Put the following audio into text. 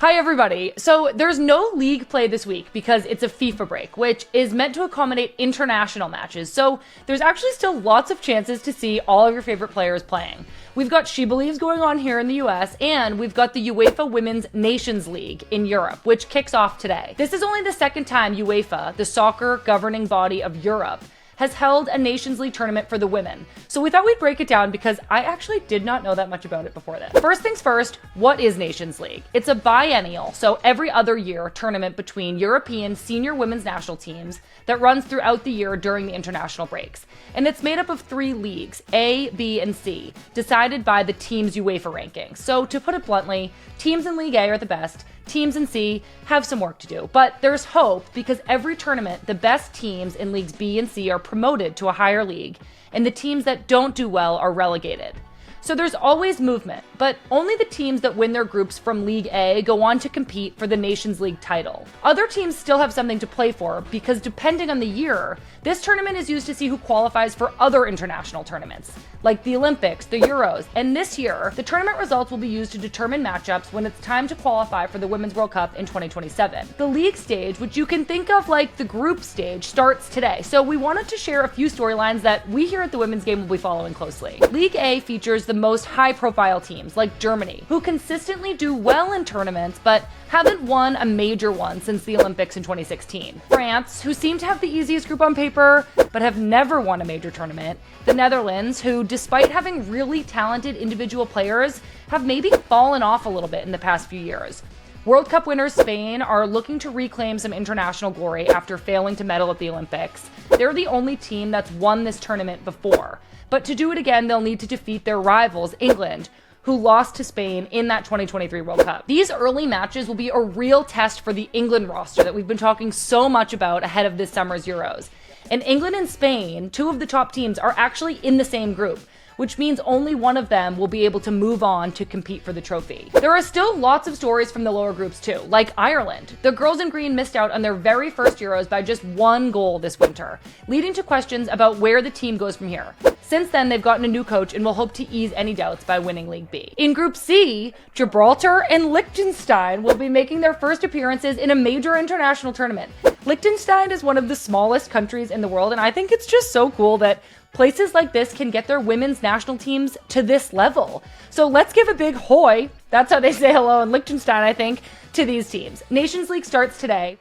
Hi everybody. So there's no league play this week because it's a FIFA break, which is meant to accommodate international matches. So there's actually still lots of chances to see all of your favorite players playing. We've got She Believes going on here in the US, and we've got the UEFA Women's Nations League in Europe, which kicks off today. This is only the second time UEFA, the soccer governing body of Europe, has held a Nations League tournament for the women. So we thought we'd break it down because I actually did not know that much about it before this. First things first, what is Nations League? It's a biennial, so every other year, tournament between European senior women's national teams that runs throughout the year during the international breaks. And it's made up of 3 leagues, A, B, and C, decided by the team's UEFA rankings. So to put it bluntly, teams in League A are the best, teams in C have some work to do, but there's hope because every tournament, the best teams in Leagues B and C are promoted to a higher league, and the teams that don't do well are relegated. So there's always movement, but only the teams that win their groups from League A go on to compete for the Nations League title. Other teams still have something to play for because depending on the year, this tournament is used to see who qualifies for other international tournaments, like the Olympics, the Euros, and this year, the tournament results will be used to determine matchups when it's time to qualify for the Women's World Cup in 2027. The league stage, which you can think of like the group stage, starts today. So we wanted to share a few storylines that we here at the Women's Game will be following closely. League A features the most high-profile teams, like Germany, who consistently do well in tournaments, but haven't won a major one since the Olympics in 2016. France, who seem to have the easiest group on paper, but have never won a major tournament. The Netherlands, who, despite having really talented individual players, have maybe fallen off a little bit in the past few years. World Cup winners Spain are looking to reclaim some international glory after failing to medal at the Olympics. They're the only team that's won this tournament before. But to do it again, they'll need to defeat their rivals, England, who lost to Spain in that 2023 World Cup. These early matches will be a real test for the England roster that we've been talking so much about ahead of this summer's Euros. And England and Spain, 2 of the top teams, are actually in the same group, which means only one of them will be able to move on to compete for the trophy. There are still lots of stories from the lower groups too, like Ireland. The girls in green missed out on their very first Euros by just 1 goal this winter, leading to questions about where the team goes from here. Since then, they've gotten a new coach and will hope to ease any doubts by winning League B. In Group C, Gibraltar and Liechtenstein will be making their first appearances in a major international tournament. Liechtenstein is one of the smallest countries in the world, and I think it's just so cool that places like this can get their women's national teams to this level. So let's give a big hoy, that's how they say hello in Liechtenstein, I think, to these teams. Nations League starts today.